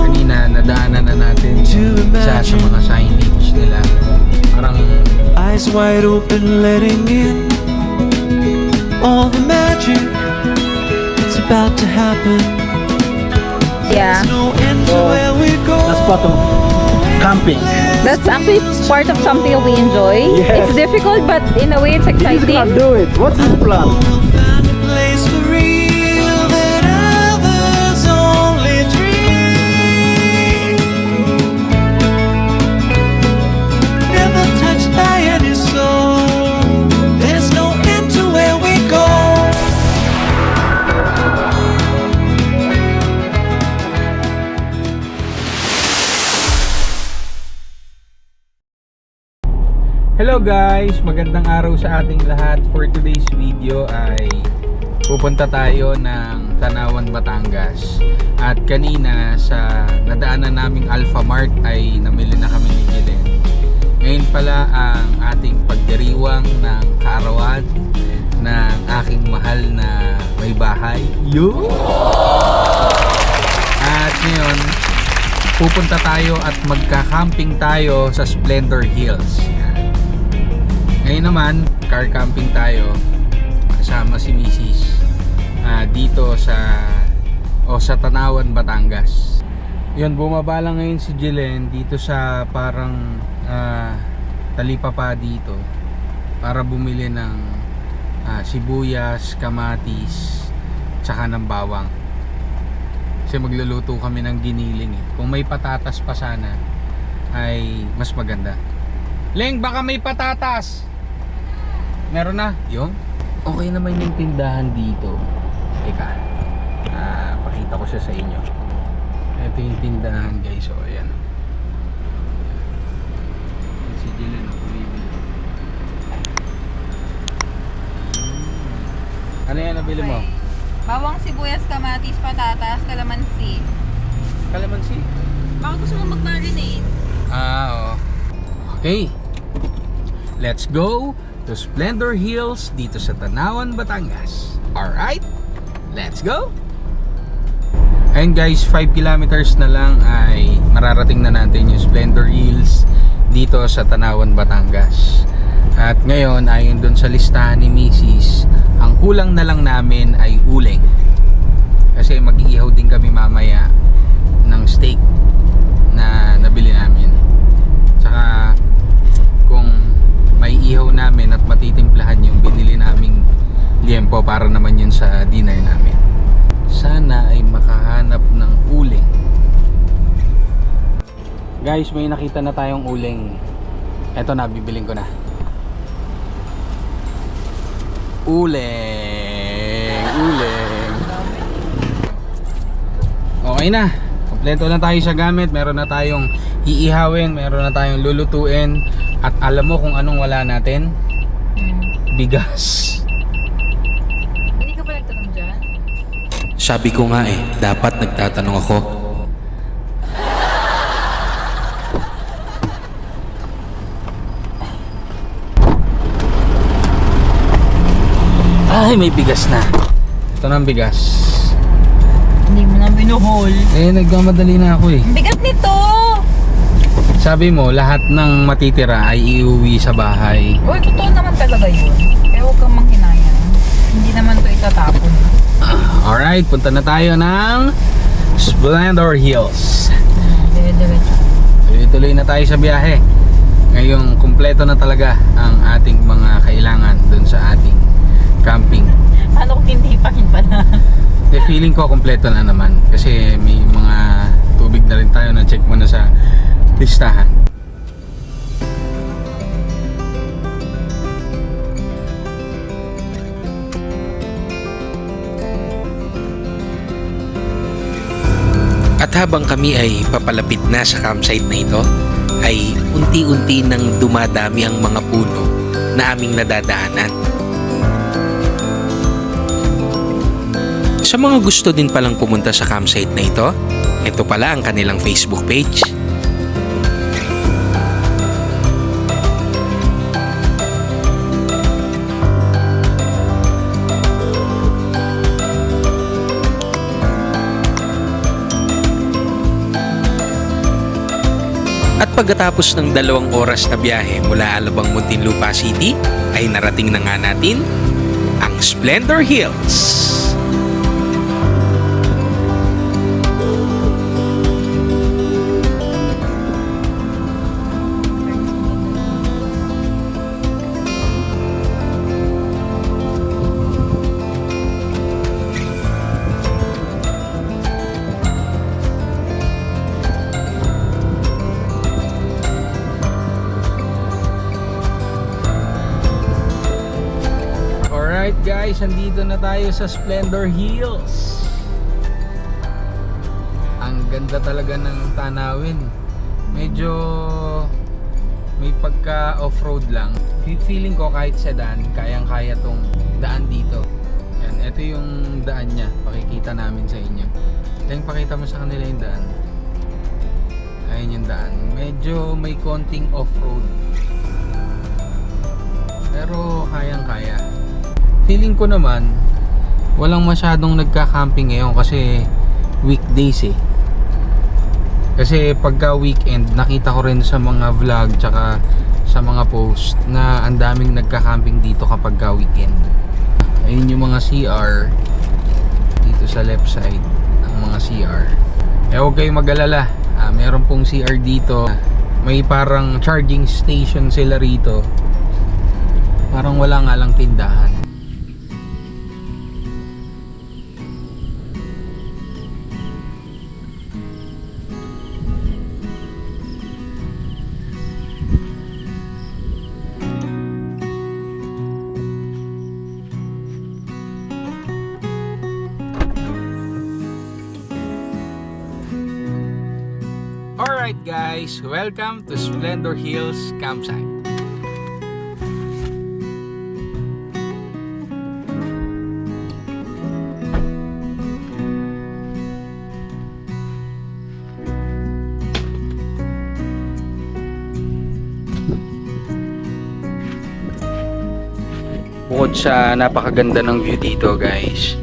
Kanina nadaanan na natin isa sa mga signage nila. Parang eyes wide open, letting in all the magic. It's about to happen. Yeah, There's no end to where we go. last spot of camping. that's actually part of something that we enjoy. Yes. It's difficult, but in a way, it's exciting. do it. What's the plan? We'll find a place for real that others only dream. Never touched by any soul. There's no end to where we go. Hello guys! Magandang araw sa ating lahat. For today's video ay pupunta tayo ng Tanawan, Batangas. At kanina sa nadaanan naming Alpha Mart ay namili na kami ni Jilen. Ngayon pala ang ating pagdiriwang ng kaarawan ng aking mahal na may bahay. At ngayon pupunta tayo at magka-camping tayo sa Splendor Hills. Ngayon naman, car camping tayo kasama si Mrs. Dito sa Tanawan, Batangas. Yun, bumaba lang ngayon si Jilen dito sa parang talipapa dito para bumili ng sibuyas, kamatis, tsaka ng bawang. Kasi magluluto kami ng giniling eh. Kung may patatas pa sana ay mas maganda. Leng, baka may patatas! Meron na? Yung? Okay naman yung tindahan dito. Teka, pakita ko siya sa inyo. Ito yung tindahan guys. So ayan, si Jilen bumibili. Ano yan nabili mo? Bawang, sibuyas, kamatis, patatas, kalamansi. Kalamansi? Baka gusto mo mag-marinate? Oo. Okay, let's go to Splendor Hills dito sa Tanawan, Batangas. Alright, let's go. Ayun guys, 5 kilometers na lang ay mararating na natin yung Splendor Hills dito sa Tanawan, Batangas. At ngayon, ayon dun sa listahan ni Mrs., ang kulang na lang namin ay uling. Kasi mag-iihaw din kami mamaya ng steak na nabili namin. Tsaka kung may ihaw namin at matitimplahan yung binili naming liempo para naman yun sa dinner namin. Sana ay makahanap ng uling. Guys, may nakita na tayong uling. Eto na, bibiling ko na. Uling! Uling! Okay na. Kompleto na tayo sa gamit. Meron na tayong iihawin, meron na tayong lulutuin. At alam mo kung anong wala natin? Bigas. Hindi ka pa nagtanong dyan? Sabi ko nga dapat nagtatanong ako. Ay, may bigas na. Ito na ang bigas. Hindi mo na binuhol. Nagmamadali na ako eh. Ang bigat nito! Sabi mo, lahat ng matitira ay iuwi sa bahay. Uy, totoo naman talaga yun. Kaya huwag kang manghinayang. Hindi naman to itatapon. Alright, punta na tayo ng Splendor Hills. Dire-diretso. Tuloy na tayo sa biyahe. Ngayong kumpleto na talaga ang ating mga kailangan dun sa ating camping. Paano kung hindi pa pala? Feeling ko kumpleto na naman. Kasi may mga tubig na rin tayo na check mo na sa listahan. At habang kami ay papalapit na sa campsite na ito, ay unti-unti nang dumadami ang mga puno na aming nadadaanan. Sa mga gusto din palang pumunta sa campsite na ito pala ang kanilang Facebook page. At pagkatapos ng 2 oras na biyahe mula Alabang, Muntinlupa City, ay narating na nga natin ang Splendor Hills. Alright guys, andito na tayo sa Splendor Hills. Ang ganda talaga ng tanawin. Medyo may pagka off-road lang. Feeling ko kahit sedan, kayang-kaya tong daan dito. Yan, ito yung daan niya. Pakikita namin sa inyo. Tayong pakita mo sa kanila yung daan. Ayun yung daan. Medyo may konting off-road. Pero kayang-kaya. Feeling ko naman walang masyadong nagka-camping ngayon kasi weekdays eh. Kasi pagka weekend nakita ko rin sa mga vlog tsaka sa mga post na ang daming nagka-camping dito kapag weekend. Ayun yung mga CR dito sa left side, ang mga CR. Huwag kayong mag-alala, meron pong CR dito. May parang charging station sila rito. Parang wala nga lang tindahan. Alright guys, welcome to Splendor Hills Campsite. Bukod sa napakaganda ng view dito guys,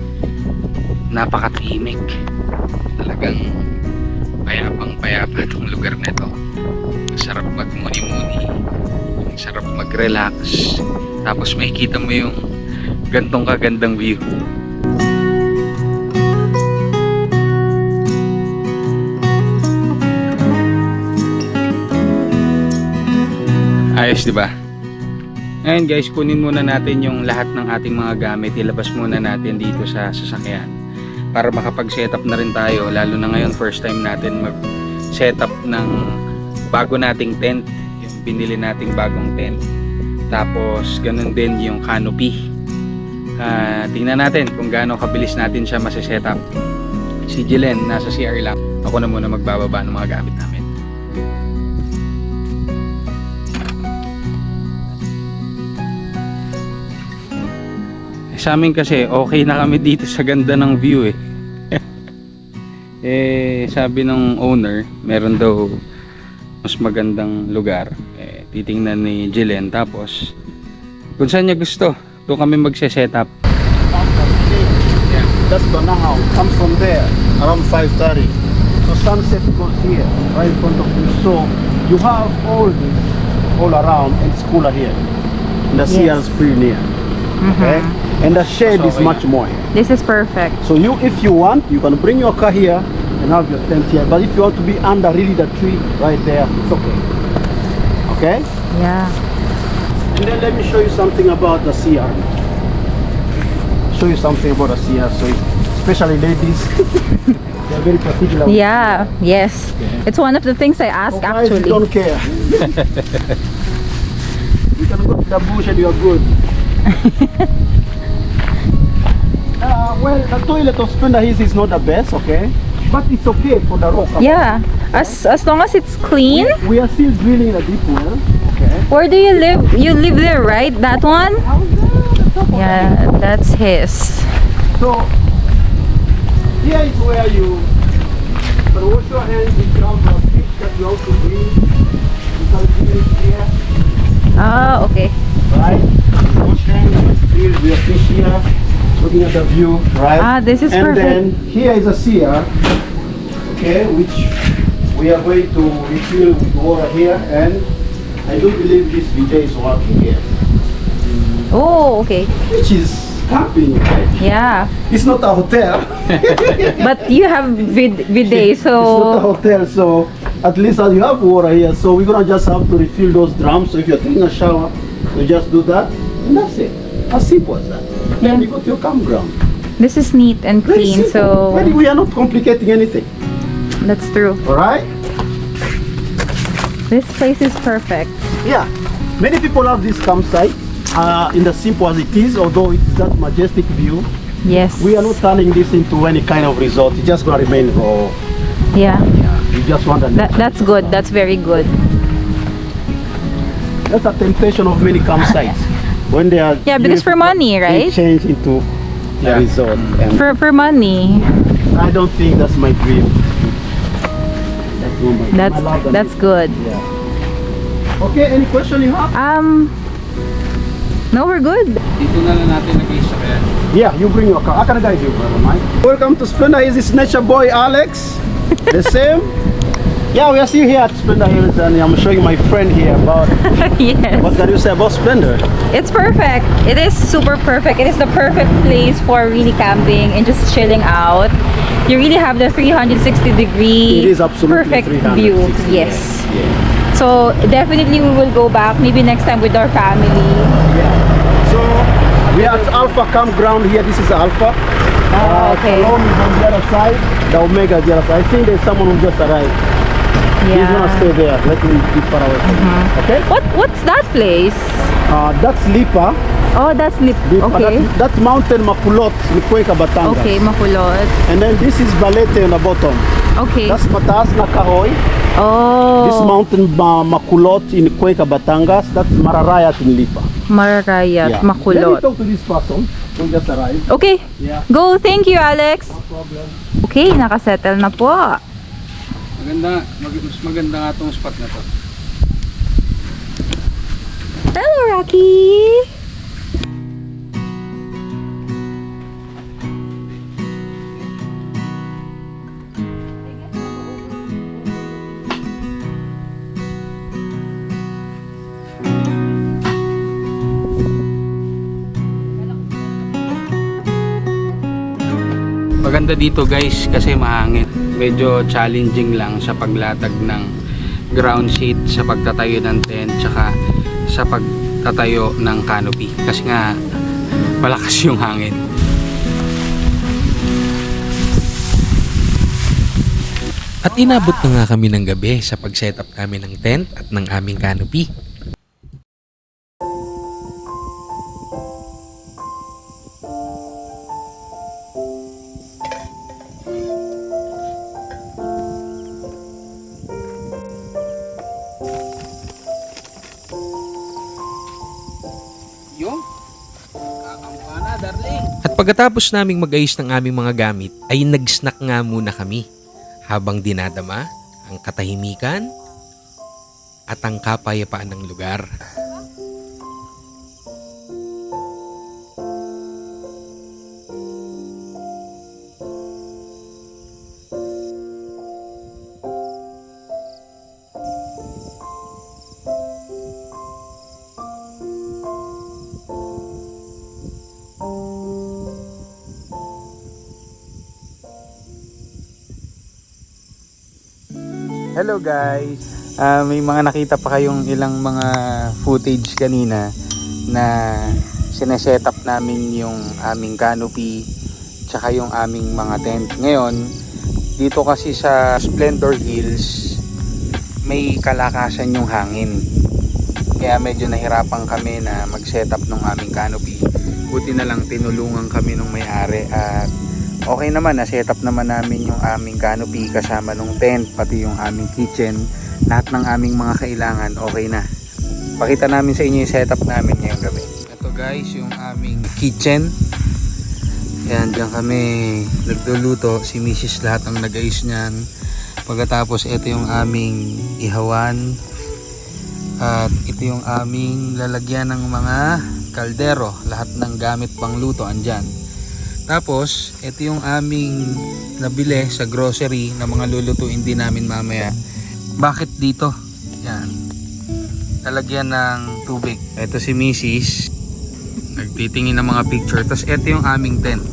napakatahimik. Talagang payapa itong lugar na ito. Sarap magmuni-muni, sarap mag-relax, tapos makikita mo yung gantong kagandang view. Ayos, di ba? Ngayon guys, kunin muna natin yung lahat ng ating mga gamit, ilabas muna natin dito sa sasakyan para makapag-setup na rin tayo, lalo na ngayon first time natin mag-setup ng bago nating tent, yung binili nating bagong tent. Tapos ganun din yung canopy. Tingnan natin kung gaano kabilis natin siya masisetup. Si Jillian nasa CR lang, ako na muna magbababa ng mga gamit namin. Sa amin kasi okay na kami dito sa ganda ng view eh. Sabi ng owner, meron daw mas magandang lugar. Titingnan ni Jillian, tapos kung saan niya gusto, doon kami magse-setup. That's Banahao, comes from there around 5:30. So sunset goes here, right in front of you. So you have all this all around, and it's cooler here. And the sea is pretty near. Okay, and the shade is much more here. This is perfect. So you, if you want, you can bring your car here and have your tent here. But if you want to be under really the tree right there, it's okay. Okay. Yeah. And then let me show you something about the CR. Show you something about the CR, so especially ladies, they're very particular. Yeah. Yes. It's one of the things I ask Guys, actually. you don't care. You can go to the bush and you're good. Well, the toilet of Splendor Hills is not the best, okay? But it's okay for the rock. Yeah. As long as it's clean. We are still drilling a deep well, okay? Where do you live? You live there, right? That one? Yeah, that's his. So, here is where you can wash your hands with ground fish that you also bring. You can drill it here, Ah, okay. right? Wash hands, drill your fish here, looking at the view, right? Ah, this is and perfect. then here is a CR, okay, which we are going to refill with water here, and I do believe this DJ is working here, Oh, okay. which is camping, right? Yeah. It's not a hotel. But you have bidet, It's not a so hotel, so at least you have water here. So we're gonna just have to refill those drums. So if you're taking a shower, you just do that, and that's it. As simple as that. Then you go to your campground. this is neat and Very clean, simple. so We are not complicating anything. that's true. All right? This place is perfect. Yeah. Many people love this campsite. In the simple as it is, although it is that majestic view, Yes. we are not turning this into any kind of resort. It's just gonna remain raw. Yeah. Yeah. You just want That's good. That's very good. That's a temptation of many campsites. When they are Yeah, because for money, they right? change into a resort. And For money. I don't think that's my dream. That's not my dream. I love that. That's good. Yeah. Okay, any question you have? No, we're good. Dito na lang natin nag-isakyan. Yeah, you bring your car. I can guide you, brother Mike. Welcome to Splendor Hills. This is Nature Boy Alex. The same. Yeah, we are still here at Splendor Hills, and I'm showing my friend here about Yes. what can you say about Splendor. It's perfect. It is super perfect. It is the perfect place for really camping and just chilling out. You really have the 360-degree It is absolutely perfect 360. view. Yes. Yeah. So definitely we will go back maybe next time with our family. So we are at Alpha Campground here. This is Alpha. Okay. Salome is on the other side. The Omega is the other side. I think there's someone who just arrived. He's gonna stay there. Let him be far away from you. Okay? What's that place? That's Lipa. Oh, that's Lipa. okay. That's Mountain Makulot in Cuenca, Batangas. Okay, Makulot. And then this is Balete on the bottom. Okay. That's Mataas na Kahoy. Oh. This mountain Makulot in Cuenca, Batangas. That's Mararayat in Lipa. Mararayat, Let me Makulot. talk to this person who just arrived. Okay. Yeah. Go. Thank you, Alex. No problem. Okay, nakasettle na po. Mas maganda nga tong spot na to. Hello, Rocky. Maganda dito guys kasi mahangin. Medyo challenging lang sa paglatag ng ground sheet, sa pagtatayo ng tent, tsaka sa pagtatayo ng canopy. Kasi nga malakas yung hangin. At inabot na nga kami ng gabi sa pag-setup namin ng tent at ng aming canopy. Yung kakampana, darling. At pagkatapos naming mag-ayos ng aming mga gamit ay nag-snack nga muna kami habang dinadama ang katahimikan at ang kapayapaan ng lugar. Hello guys! May mga nakita pa kayong ilang mga footage kanina na sineset up namin yung aming canopy tsaka yung aming mga tent. Ngayon, dito kasi sa Splendor Hills may kalakasan yung hangin. Kaya medyo nahirapan kami na mag-set up ng aming canopy. Buti na lang tinulungan kami ng may-ari at okay naman, na-set up naman namin yung aming canopy kasama nung tent, pati yung aming kitchen. Lahat ng aming mga kailangan, okay na. Pakita namin sa inyo yung setup namin ngayong gabi. Ito guys, yung aming kitchen. Ayan, dyan kami nagluluto. Si Mrs. lahat ang nag-ayos niyan. Pagkatapos, ito yung aming ihawan. At ito yung aming lalagyan ng mga kaldero. Lahat ng gamit pang luto andyan. Tapos, ito yung aming nabili sa grocery na mga lulutuin din namin mamaya. Bakit dito? Yan. Talagyan ng tubig. Ito si Mrs. Nagtitingin ng mga picture. Tapos ito yung aming tent.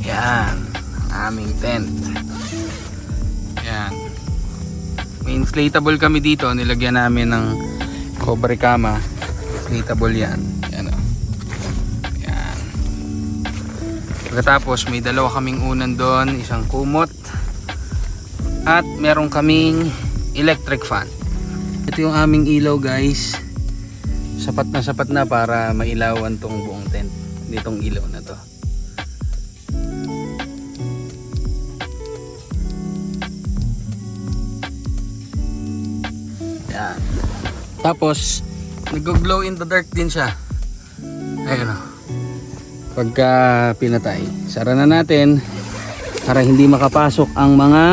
Yan. Aming tent. Yan. May inflatable kami dito. Nilagyan namin ng cobre kama. Inflatable yan. Yan o. Yan. Pagkatapos may dalawa kaming unan doon. Isang kumot. At meron kaming electric fan. Ito yung aming ilaw guys. Sapat na para mailawan tong buong tent. Nitong ilaw na to. Yan. Tapos nag-glow in the dark din siya. Ayun o. Pagka pinatay, sara na natin para hindi makapasok ang mga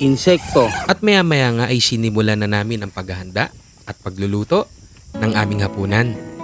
insekto. At maya-maya nga ay sinimulan na namin ang paghahanda at pagluluto ng aming hapunan.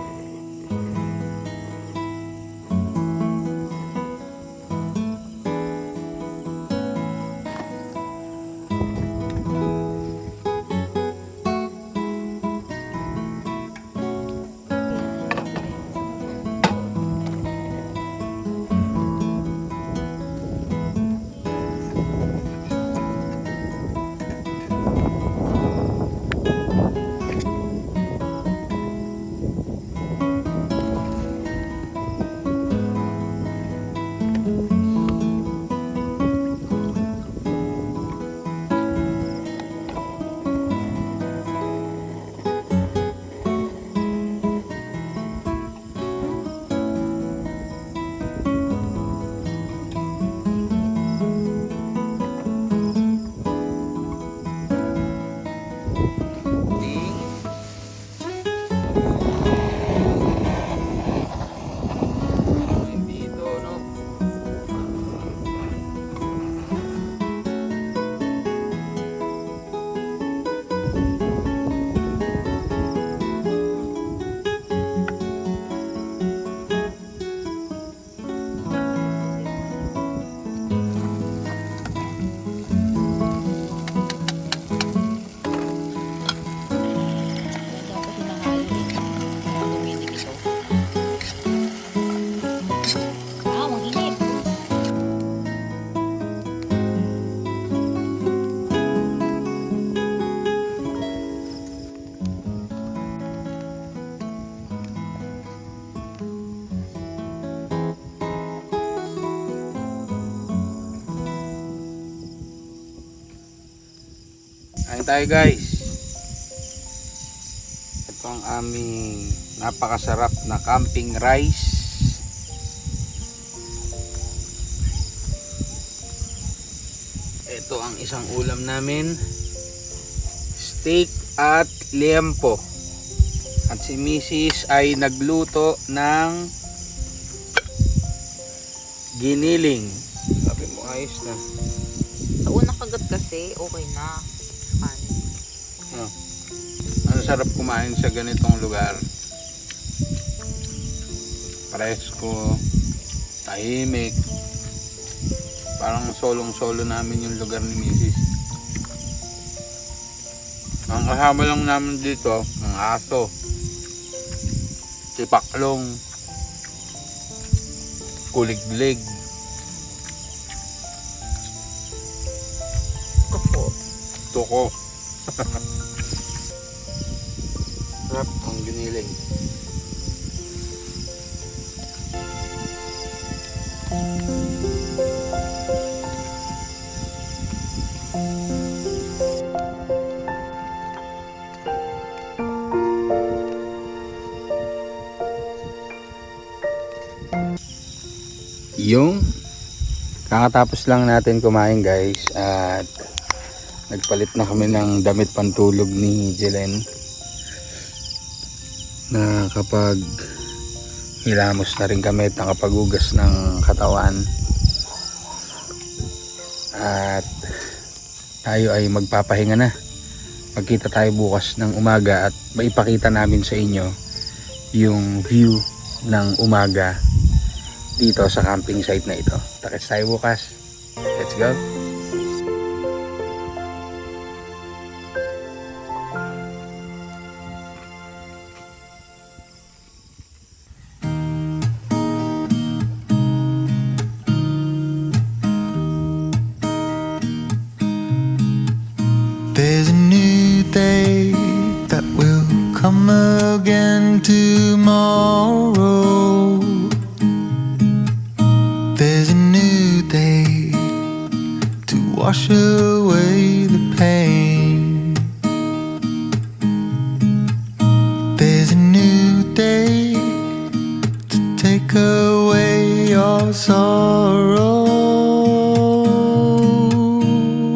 Kain tayo guys. Ito ang aming napakasarap na camping rice. Ito ang isang ulam namin. Steak at liempo. At si Mrs. ay nagluto ng giniling. Sabi mo ayos na. Sa unang kagat kasi, okay na. Ang sarap kumain sa ganitong lugar. Presko, tahimik. Parang solong-solo namin yung lugar ni Mrs. Ang kasama lang namin dito, ang aso, si Paklong, kuliglig, tuko. Sarap ang giniling. Yung kakatapos lang natin kumain guys at nagpalit na kami ng damit pantulog ni Jelen na kapag hilamos na rin kami at nakapagugas ng katawan at tayo ay magpapahinga na. Magkita tayo bukas ng umaga at maipakita namin sa inyo yung view ng umaga dito sa camping site na ito. Takits tayo bukas. Let's go. There's a new day that will come again tomorrow. There's a new day to wash away the pain. There's a new day to take away your sorrow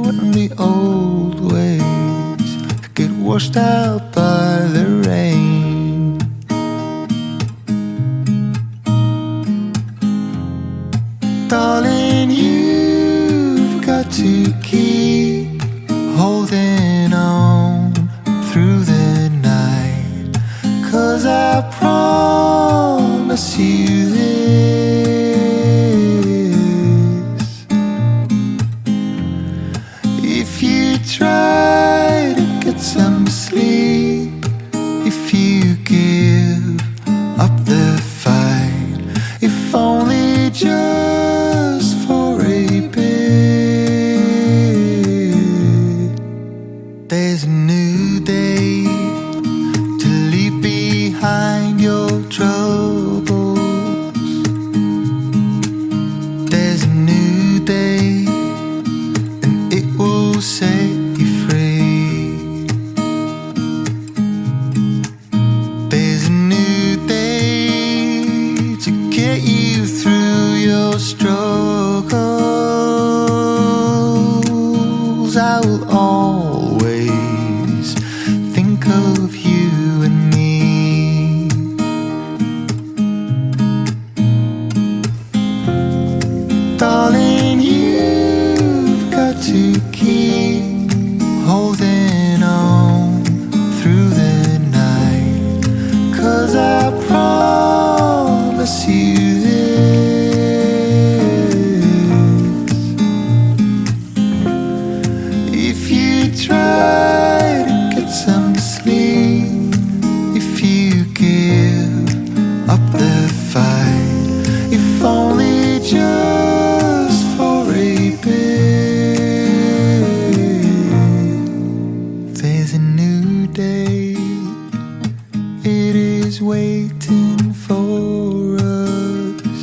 and the old ways get washed out by the rain. Darling, you've got to keep holding on through the night, 'cause I promise you this: if you try to get some sleep, if you give up the fight, if only just for a bit, there's a new day to leave behind your troubles. There's a new day and it will set you free. There's a new day to get you through your struggles. I will always think of you and me. Darling, you've got to keep holding on through the night, 'cause I promise you this: if you try to get some sleep, if you give up the fight, if only just for a bit, there's a new day. It is waiting for us.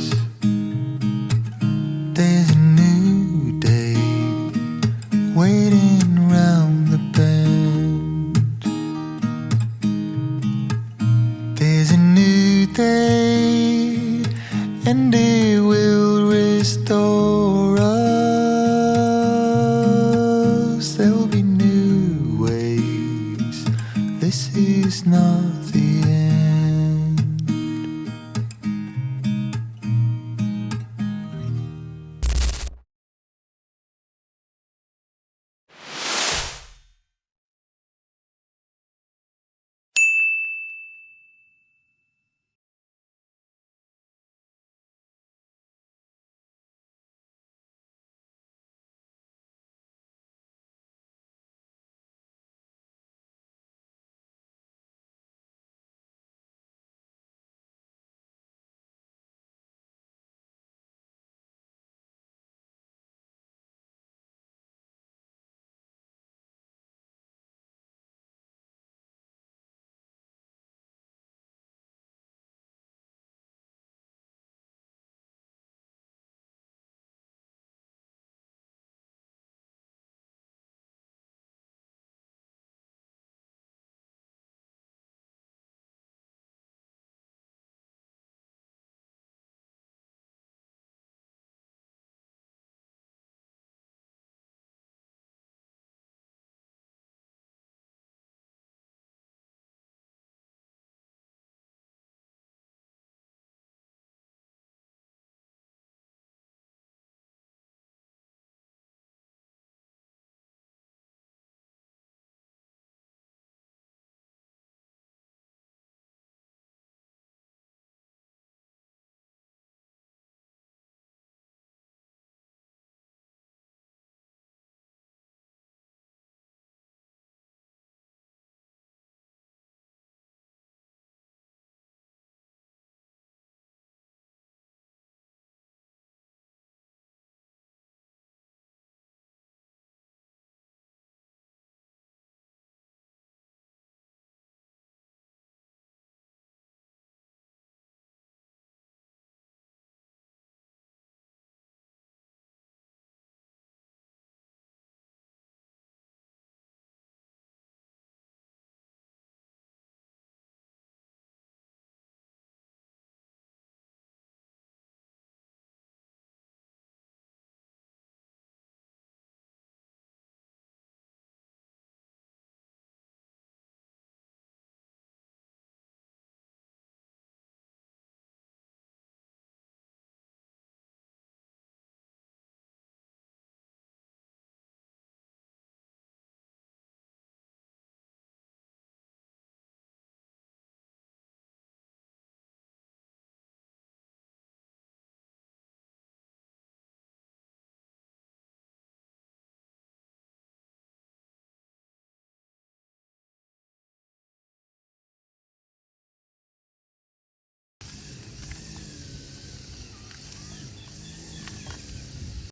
There's a new day waiting round the bend. There's a new day and it will restore us. There will be new ways. This is not the